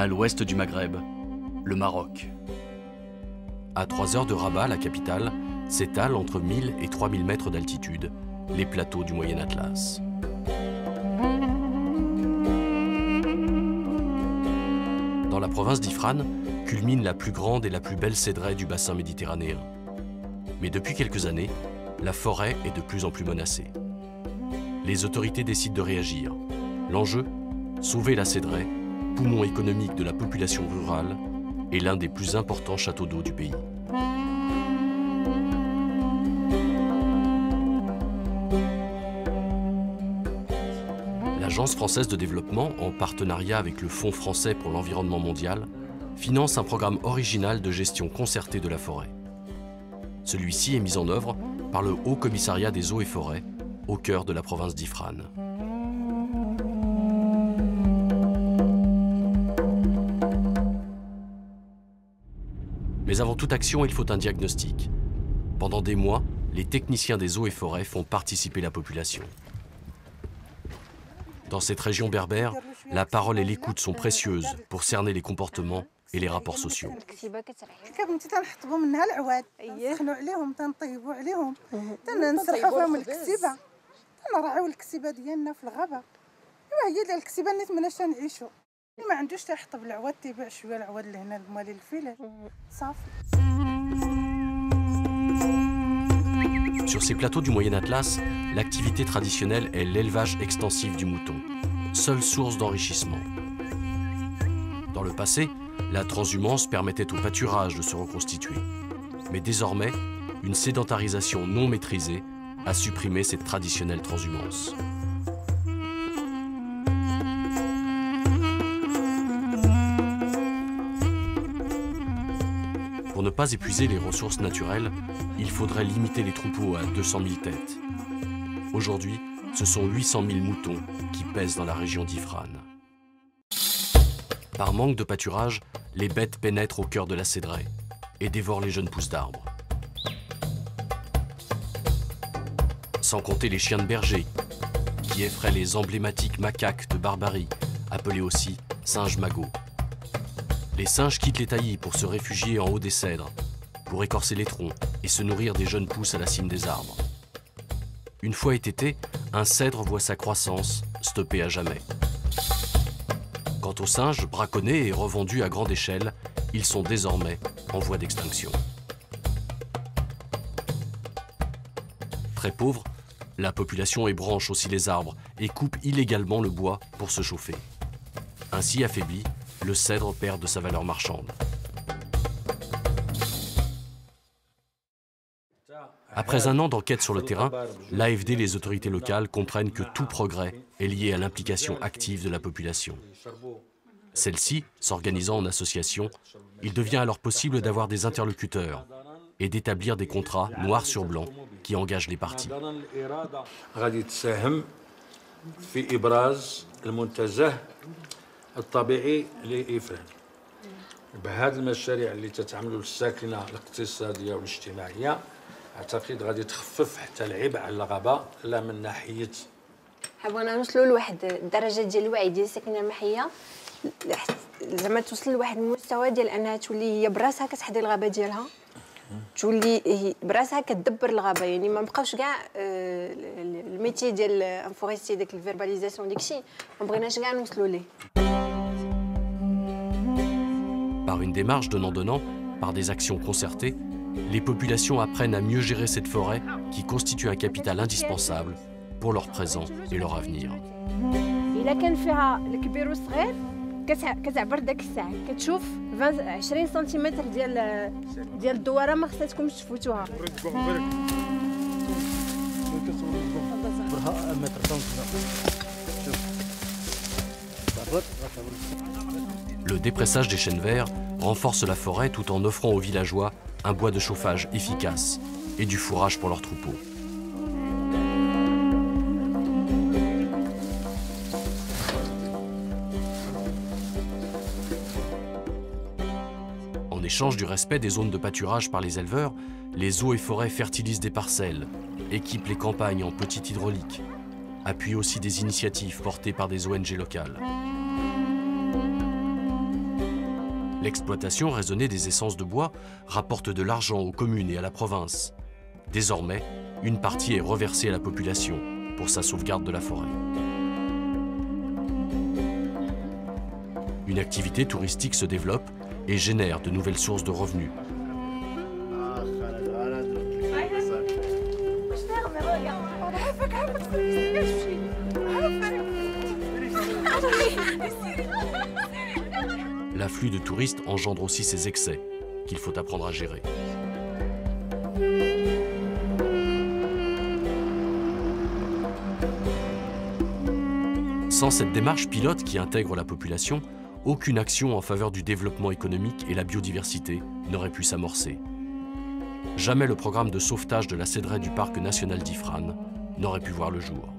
à l'ouest du Maghreb, le Maroc. À 3 heures de Rabat, la capitale, s'étalent entre 1000 et 3000 mètres d'altitude les plateaux du Moyen Atlas. Dans la province d'Ifrane, culmine la plus grande et la plus belle cédraie du bassin méditerranéen. Mais depuis quelques années, la forêt est de plus en plus menacée. Les autorités décident de réagir. L'enjeu, sauver la cédraie, poumon économique de la population rurale et l'un des plus importants châteaux d'eau du pays. L'Agence française de développement, en partenariat avec le Fonds français pour l'environnement mondial, finance un programme original de gestion concertée de la forêt. Celui-ci est mis en œuvre par le Haut Commissariat des eaux et forêts, au cœur de la province d'Ifrane. Mais avant toute action, il faut un diagnostic. Pendant des mois, les techniciens des eaux et forêts font participer la population. Dans cette région berbère, la parole et l'écoute sont précieuses pour cerner les comportements et les rapports sociaux. Sur ces plateaux du Moyen Atlas, l'activité traditionnelle est l'élevage extensif du mouton, seule source d'enrichissement. Dans le passé, la transhumance permettait au pâturage de se reconstituer. Mais désormais, une sédentarisation non maîtrisée a supprimé cette traditionnelle transhumance. Pour ne pas épuiser les ressources naturelles, il faudrait limiter les troupeaux à 200 000 têtes. Aujourd'hui, ce sont 800 000 moutons qui pèsent dans la région d'Ifrane. Par manque de pâturage, les bêtes pénètrent au cœur de la cédraie et dévorent les jeunes pousses d'arbres. Sans compter les chiens de berger, qui effraient les emblématiques macaques de Barbarie, appelés aussi singes magots. Les singes quittent les taillis pour se réfugier en haut des cèdres, pour écorcer les troncs et se nourrir des jeunes pousses à la cime des arbres. Une fois étêté, un cèdre voit sa croissance stoppée à jamais. Quant aux singes, braconnés et revendus à grande échelle, ils sont désormais en voie d'extinction. Très pauvre, la population ébranche aussi les arbres et coupe illégalement le bois pour se chauffer. Ainsi affaibli, le cèdre perd de sa valeur marchande. Après un an d'enquête sur le terrain, l'AFD et les autorités locales comprennent que tout progrès est lié à l'implication active de la population. Celle-ci, s'organisant en association, il devient alors possible d'avoir des interlocuteurs et d'établir des contrats noir sur blanc qui engagent les parties. الطبيعي لإفران بهذه المشاريع اللي تتعملوا للساكنة الاقتصادية والاجتماعية أعتقد غادي تخفف حتى العبء على الغابة لا من ناحية حبغينا نوصلوا لواحد الدرجة ديال الوعي ديال الساكنة المحلية زعما توصل لواحد المستوى ديال أنها تولي هي براسها كتحضي الغابة ديالها تولي براسها كتدبر الغابة يعني ما بقاوش كاع الميتي ديال انفوريستي داك الفيرباليزاسيون داكشي ما بغيناش كاع نوصلوا ليه. Par une démarche donnant-donnant, par des actions concertées, les populations apprennent à mieux gérer cette forêt qui constitue un capital indispensable pour leur présent et leur avenir. إلا كان فيها الكبير والصغير كتعبر داك الساعة كتشوف 20 سنتيمتر ديال الدواره ما خصاتكمش تفوتوها. Le dépressage des chênes verts renforce la forêt tout en offrant aux villageois un bois de chauffage efficace et du fourrage pour leurs troupeaux. En échange du respect des zones de pâturage par les éleveurs, les eaux et forêts fertilisent des parcelles, équipent les campagnes en petite hydraulique, appuient aussi des initiatives portées par des ONG locales. L'exploitation raisonnée des essences de bois rapporte de l'argent aux communes et à la province. Désormais, une partie est reversée à la population pour sa sauvegarde de la forêt. Une activité touristique se développe et génère de nouvelles sources de revenus. L'afflux de touristes engendre aussi ses excès, qu'il faut apprendre à gérer. Sans cette démarche pilote qui intègre la population, aucune action en faveur du développement économique et la biodiversité n'aurait pu s'amorcer. Jamais le programme de sauvetage de la cédraie du parc national d'Ifrane n'aurait pu voir le jour.